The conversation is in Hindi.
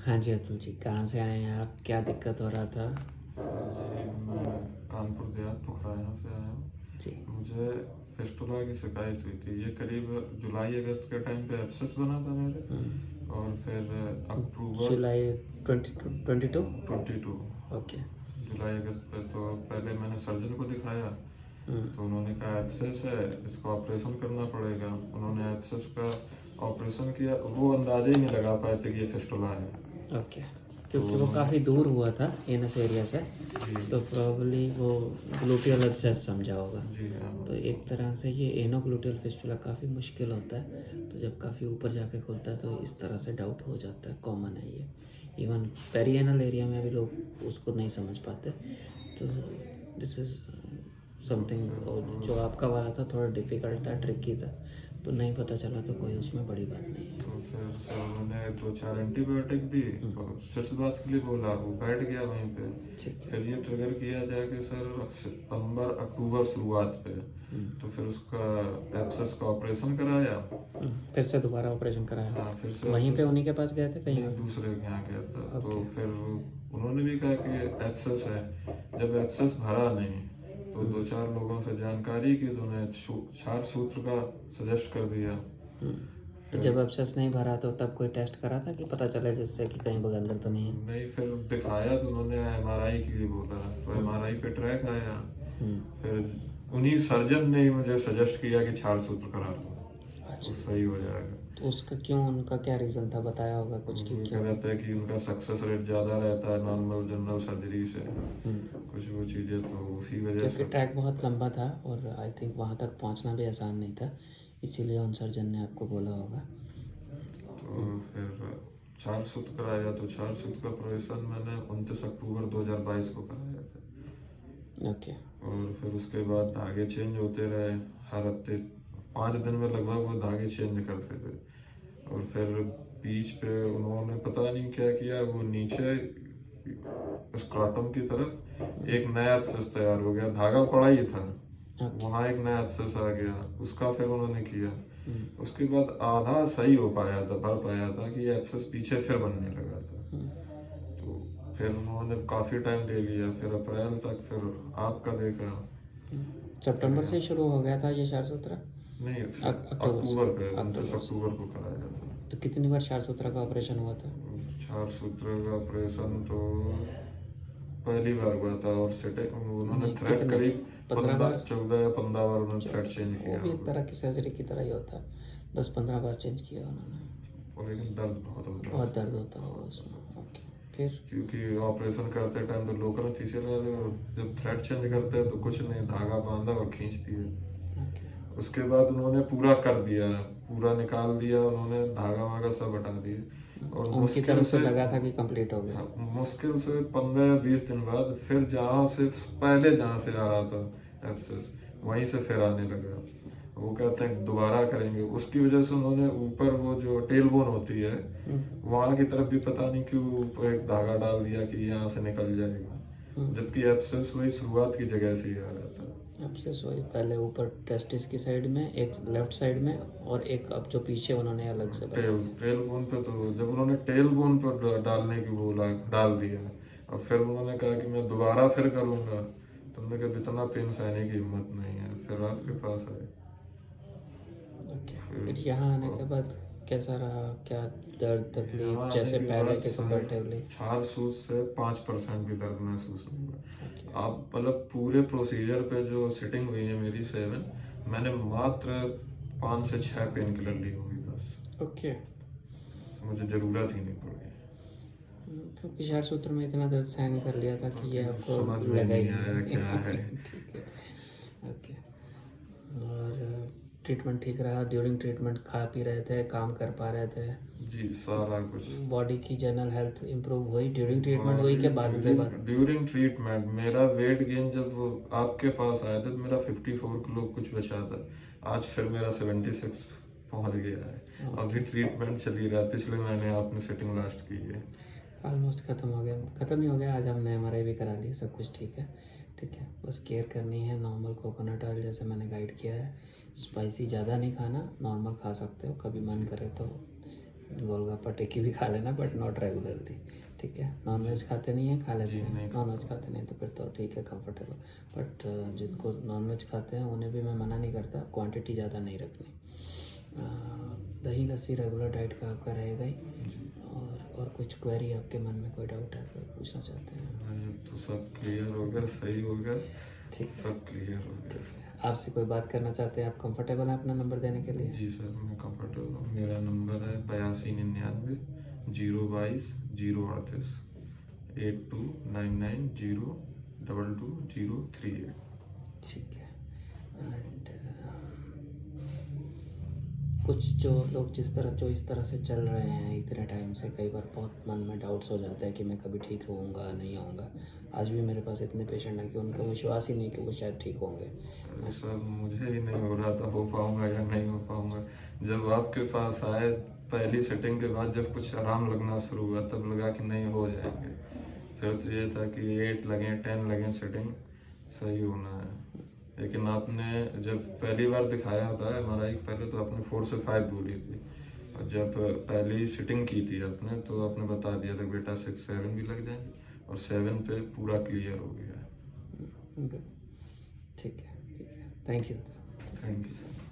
हाँ जी अतुल जी, कहाँ से आए हैं आप? क्या दिक्कत हो रहा था? जी, मैं कानपुर देहात पुखराया से आया हूँ। जी। मुझे फिस्टुला की शिकायत हुई थी। ये करीब जुलाई अगस्त के टाइम पे एब्सेस बना था मेरे, और फिर अक्टूबर जुलाई 22। 22 ओके। जुलाई अगस्त पे तो पहले मैंने सर्जन को दिखाया। तो उन्होंने कहा एब्सेस है, इसका ऑपरेशन करना पड़ेगा। उन्होंने एब्सेस का ऑपरेशन किया, वो अंदाजा ही नहीं लगा पाए थे कि ये फिस्टुला है। ओके, तो क्योंकि वो काफ़ी दूर हुआ था एनस एरिया से, जी तो प्रॉब्ली वो ग्लूटियल एब्सेस समझा होगा। जी हाँ। तो एक तरह से ये एनोग्लूटियल फिस्टुला काफ़ी मुश्किल होता है, तो जब काफ़ी ऊपर जाके खुलता है तो इस तरह से डाउट हो जाता है, कॉमन है ये। इवन पेरिएनल एरिया में भी लोग उसको नहीं समझ पाते। तो दिस इज़ समथिंग जो आपका वाला था थोड़ा डिफ़िकल्ट था, ट्रिकी था, तो नहीं पता चला तो कोई उसमें बड़ी बात नहीं है। तो फिर सर उन्होंने 2-4 एंटीबायोटिक दी, तो सिर्फ बात के लिए बोला, वो बैठ गया वहीं पे। ठीक है। फिर ये ट्रिगर किया जाए कि सर सितंबर अक्टूबर शुरुआत पे, तो फिर उसका एब्सेस का ऑपरेशन कराया। फिर से दोबारा ऑपरेशन कराया? हाँ, फिर से वहीं पे ऑपरेशन। उन्हीं के पास गए थे कहीं? नहीं, दूसरे के यहाँ गया था। तो ओके। फिर उन्होंने भी कहा कि ये एब्सेस है। जब एब्सेस भरा नहीं, तो 2-4 लोगों से जानकारी की, तो उन्हें क्षार सूत्र का सजेस्ट कर दिया। तो जब एब्सेस नहीं भरा तो तब कोई टेस्ट करा था कि पता चले जिससे कि कहीं बगंदर तो नहीं है? नहीं, फिर दिखाया तो उन्होंने एमआरआई के लिए बोला, तो एमआरआई पे ट्रैक आया। फिर उन्हीं सर्जन ने ही मुझे सजेस्ट किया कि छाड़ सूत्र करा लो, तो सही हो जाएगा। तो उसका क्यों, उनका क्या रीज़न था, बताया होगा कुछ कि वो क्यों? क्या रहता है कि उनका सक्सेस रेट ज़्यादा रहता है नॉर्मल जनरल सर्जरी से, कुछ वो चीज़ें, तो उसी वजह क्योंकि से। ट्रैक बहुत लंबा था और आई थिंक वहाँ तक पहुँचना भी आसान नहीं था, इसीलिए उन सर्जन ने आपको बोला होगा। तो फिर छाड़ सूत्र कराया, तो छाड़ सूत्र का ऑपरेशन मैंने 29 अक्टूबर 2022 को कराया था। ओके। और फिर उसके बाद धागे चेंज होते रहे हर हफ्ते, 5 दिन में लगभग वो धागे चेंज करते थे। और फिर बीच पे उन्होंने पता नहीं क्या किया, वो नीचे स्क्राटम की तरफ एक नया एब्सेस तैयार हो गया। धागा पड़ा ही था, वहाँ एक नया एब्सेस आ गया, उसका फिर उन्होंने किया। उसके बाद आधा सही हो पाया था, भर पाया था कि ये एब्सेस पीछे फिर बनने लगा था। तो फिर उन्होंने काफ़ी टाइम ले लिया, फिर अप्रैल तक फिर आपका देखा। सितंबर से शुरू हो गया था ये क्षार सूत्र? नहीं, अक्टूबर अक्टूबर पे 29 अक्टूबर को कराया था। तो कितनी बार क्षार सूत्र का ऑपरेशन हुआ था? छार सूत्र का ऑपरेशन तो पहली बार हुआ था, और सेटिंग उन्होंने थ्रेड कितने? करीब 15 बार? 14 या 15 बार उन्होंने थ्रेड चेंज वो किया भी एक होगा। तरह की सर्जरी की तरह ही होता है, 10-15 बार चेंज किया उन्होंने। और लेकिन दर्द बहुत होता है, बहुत दर्द होता होगा उसमें। ओके, फिर? क्योंकि ऑपरेशन करते टाइम तो लोग तीसरे जब थ्रेड चेंज करते हैं तो कुछ नहीं, धागा बांधा और खींच दिए। ओके। उसके बाद उन्होंने पूरा कर दिया, पूरा निकाल दिया उन्होंने, धागा वागा सब हटा दिए। और उनकी मुश्किल तरफ से से, लगा था कि कंप्लीट हो गया? हाँ, मुश्किल से 15 या 20 दिन बाद फिर जहाँ से पहले जहाँ से आ रहा था एब्सेस, वहीं से फिर आने लगा। वो कहते हैं दोबारा करेंगे, उसकी वजह से उन्होंने ऊपर वो जो टेल बोन होती है, वहाँ की तरफ भी पता नहीं क्यों ऊपर एक धागा डाल दिया कि यहाँ से निकल जाएगा, जबकि एब्सेस वही शुरुआत की जगह से ही आ रहा था। एब्सेस वही पहले ऊपर टेस्टिस की साइड में, एक लेफ्ट साइड में, और एक अब जो पीछे उन्होंने अलग से टेल बोन पे, तो जब उन्होंने टेल बोन पर डालने की बोला, डाल दिया, और फिर उन्होंने कहा कि मैं दोबारा फिर करूँगा, तो उन्होंने कहा इतना पेन सहने की हिम्मत नहीं है, फिर आपके पास आए। फिर यहाँ आने के बाद कैसा रहा, क्या दर्द तकलीफ यहाँ जैसे आने के पहले बाद के कंपेरेटिवली? छाल सूज से 5% भी दर्द महसूस नहीं हुआ। आप मतलब पूरे प्रोसीजर पे जो सिटिंग हुई है मेरी 7, मैंने मात्र 5 से 6 पेन किलर ली होंगी बस। ओके। मुझे ज़रूरत ही नहीं पड़ी, क्योंकि क्षार सूत्र में इतना दर्द सहन कर लिया था कि ये आपको समझ में लगा ही नहीं आया क्या है। ठीक है। ओके। और ट्रीटमेंट ठीक रहा? ड्यूरिंग ट्रीटमेंट खा पी रहे थे, काम कर पा रहे थे? जी, सारा कुछ। बॉडी की जनरल हेल्थ इम्प्रूव हुई ड्यूरिंग ट्रीटमेंट हुई के बाद के बाद? ड्यूरिंग ट्रीटमेंट मेरा वेट गेन जब आपके पास आया था तो मेरा 54 किलो कुछ बचा था, आज फिर मेरा 76 पहुंच गया है। अभी ट्रीटमेंट चली रहा है, पिछले महीने आपने सेटिंग लास्ट की है। ऑलमोस्ट ख़त्म हो गया, ख़त्म ही हो गया। आज हमने एमआरआई भी करा ली, सब कुछ ठीक है। ठीक है, बस केयर करनी है, नॉर्मल कोकोनट ऑयल जैसे मैंने गाइड किया है। स्पाइसी ज़्यादा नहीं खाना, नॉर्मल खा सकते हो, कभी मन करे तो गोलगप्पा टिक्की भी खा लेना, बट नॉट रेगुलरली, ठीक है। नॉन वेज खाते नहीं है, खा लेते जी, हैं। नहीं नॉन वेज खाते नहीं तो फिर तो ठीक है, कंफर्टेबल। बट जिनको नॉन वेज खाते हैं उन्हें भी मैं मना नहीं करता, क्वांटिटी ज़्यादा नहीं रखनी। दही लस्सी रेगुलर डाइट का आपका रहेगा ही। जी। और कुछ क्वेरी आपके मन में, कोई डाउट है तो पूछना चाहते हैं? नहीं, अब तो सब क्लियर हो गया, सही हो गया, ठीक है, सब क्लियर हो गया। ठीक है। आपसे कोई बात करना चाहते हैं? आप कंफर्टेबल हैं अपना नंबर देने के लिए? जी सर, मैं कंफर्टेबल हूँ। मेरा नंबर है 8299 022 038 8299 022 038। ठीक है। एंड कुछ जो लोग जो इस तरह से चल रहे हैं इतने टाइम से, कई बार बहुत मन में डाउट्स हो जाते हैं कि मैं कभी ठीक होऊंगा नहीं होऊंगा। आज भी मेरे पास इतने पेशेंट हैं कि उनका विश्वास ही नहीं कि वो शायद ठीक होंगे। सर मुझे ही नहीं हो रहा था हो पाऊंगा या नहीं हो पाऊंगा। जब आपके पास आए पहली सेटिंग के बाद जब कुछ आराम लगना शुरू हुआ तब लगा कि नहीं हो जाएंगे। फिर तो ये था कि 8 लगे 10 लगे सेटिंग सही होना है। लेकिन आपने जब पहली बार दिखाया था MRI पहले तो आपने 4 से 5 बोली थी, और जब पहली सिटिंग की थी आपने तो आपने बता दिया था बेटा 6 7 भी लग जाएंगे, और 7 पे पूरा क्लियर हो गया। ठीक है, ठीक है। Thank you. Thank you.